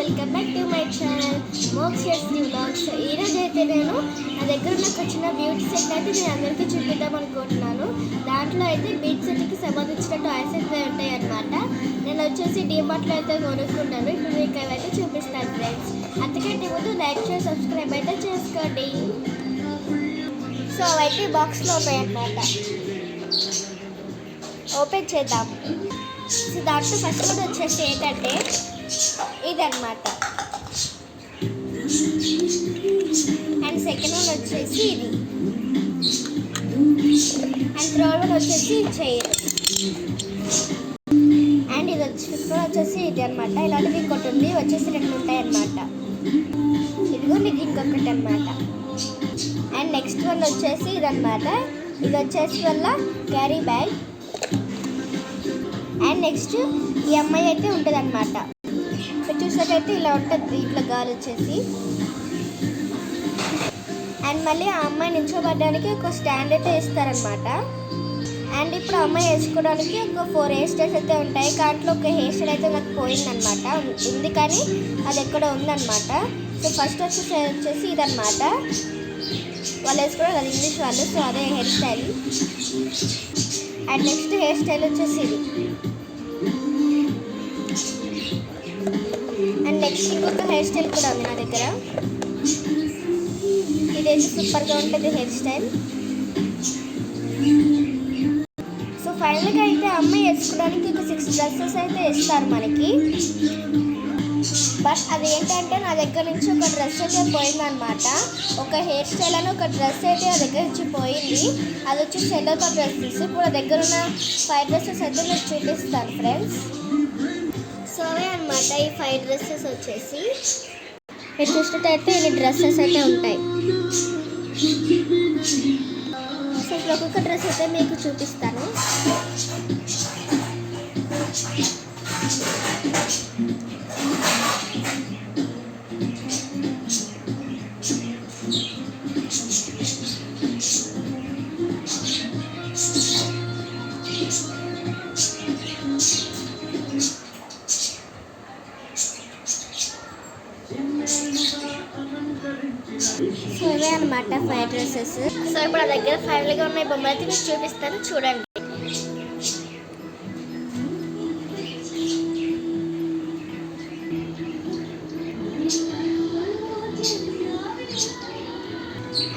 Welcome back to my channel Moksha's vlogs. ఈరోజు అయితే నేను నా దగ్గర ఉన్న ఒక చిన్న బ్యూటీ సెట్ అయితే నేను అందరికీ చూపిద్దాం అనుకుంటున్నాను. దాంట్లో అయితే బీచ్ సెట్కి సంబంధించిన టాయ్స్ అయితే ఉంటాయి అన్నమాట. నేను వచ్చేసి డిమార్ట్లో అయితే కొనుక్కుంటాను. ఇప్పుడు మీకు అవైతే చూపిస్తాను ఫ్రెండ్స్. అంతకంటే ముందు లైక్ చేసి సబ్స్క్రైబ్ అయితే చేసుకోండి. సో అవైతే బాక్స్లో ఉన్నాయన్నమాట. ఓపెన్ చేద్దాం. సో దాంట్లో ఫస్ట్ కూడా వచ్చేసి ఏంటంటే ఇదన్నమాట. అండ్ సెకండ్ వన్ వచ్చేసి ఇది. అండ్ థర్డ్ వన్ వచ్చేసి చైర్. అండ్ ఇది వచ్చేసి ఇది అనమాట. ఇలాంటివి ఇంకోటి ఉంది వచ్చేసి రెండు ఉంటాయి అన్నమాట. ఇదిగో ఇది ఇంకొకటి అనమాట. అండ్ నెక్స్ట్ వన్ వచ్చేసి ఇదన్నమాట. ఇది వచ్చేసి వల్ల క్యారీ బ్యాగ్. అండ్ నెక్స్ట్ ఈ అమ్మాయి అయితే ఉంటుంది అనమాట. చూసినట్టయితే ఇలా ఉంటుంది. ఇట్లా గాలి వచ్చేసి అండ్ మళ్ళీ ఆ అమ్మాయి నిల్చోబడడానికి ఒక స్టాండ్ అయితే ఇస్తారనమాట. అండ్ ఇప్పుడు అమ్మాయి వేసుకోవడానికి ఒక 4 హెయిర్ స్టైల్స్ అయితే ఉంటాయి. దాంట్లో ఒక హెయిర్ స్టైల్ అయితే నాకు పోయిందనమాట. ఉంది కానీ అది ఎక్కడ ఉందన్నమాట. సో ఫస్ట్ వచ్చేసి ఇదన్నమాట. వాళ్ళు వేసుకోవడం అది ఇంగ్లీష్ వాళ్ళు. సో అదే hair style. And next hair style వచ్చేసి ఇది. అండ్ నెక్స్ట్ ఇంకొక హెయిర్ స్టైల్ కూడా ఉంది నా దగ్గర. ఇదైతే సూపర్గా ఉంటుంది హెయిర్ స్టైల్. సో ఫైనల్గా అయితే అమ్మాయి వేసుకోవడానికి ఒక 6 డ్రెస్సెస్ అయితే ఇస్తారు మనకి. బట్ అది ఏంటంటే నా దగ్గర నుంచి ఒక డ్రెస్ అయితే పోయిందనమాట. ఒక హెయిర్ స్టైల్ అని ఒక డ్రెస్ అయితే నా దగ్గర నుంచి పోయింది. అది వచ్చి సెల్లతో డ్రెస్సెస్. ఇప్పుడు నా దగ్గర ఉన్న 5 డ్రెస్సెస్ అయితే నేను చూపిస్తాను ఫ్రెండ్స్. సో అవే అనమాట ఈ 5 డ్రెస్సెస్ వచ్చేసి. మీరు చూసినట్టయితే ఇన్ని డ్రెస్సెస్ అయితే ఉంటాయి. సో ఇప్పుడు ఒక్కొక్క డ్రెస్ అయితే మీకు చూపిస్తాను. సో ఇవే అనమాట 5 డ్రెస్సెస్. సో ఇప్పుడు నా దగ్గర ఫైనల్గా ఉన్న బొమ్మలు అయితే మీకు చూపిస్తాను, చూడండి.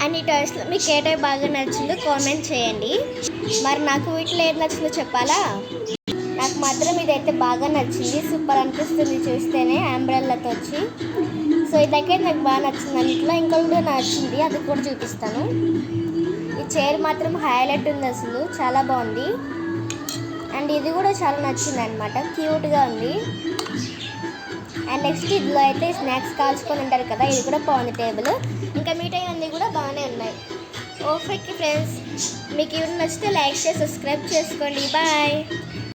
అండ్ ఈ టాయ్స్లో మీకు ఏ టైప్ బాగా నచ్చిందో కామెంట్ చేయండి. మరి నాకు వీటిలో ఏది నచ్చిందో చెప్పాలా? నాకు మాత్రం ఇదైతే బాగా నచ్చింది. సూపర్ అనిపిస్తుంది చూస్తేనే అంబ్రెల్లాతో వచ్చి. సో ఇదైతే నాకు బాగా నచ్చింది. అన్నింటిలో ఇంకోటి కూడా నచ్చింది, అది కూడా చూపిస్తాను. ఈ చైర్ మాత్రం హైలైట్ ఉంది, అసలు చాలా బాగుంది. అండ్ ఇది కూడా చాలా నచ్చింది అనమాట, క్యూట్గా ఉంది. అండ్ నెక్స్ట్ ఇదిలో అయితే స్నాక్స్ కాల్చుకొని ఉంటారు కదా, ఇది కూడా బాగుంది టేబుల్. ఇంకా మిగతా అన్నీ కూడా బాగానే ఉన్నాయి. ఓకే ఫ్రెండ్స్, మీకు ఇవి నచ్చితే లైక్ చేసి సబ్స్క్రైబ్ చేసుకోండి. బాయ్.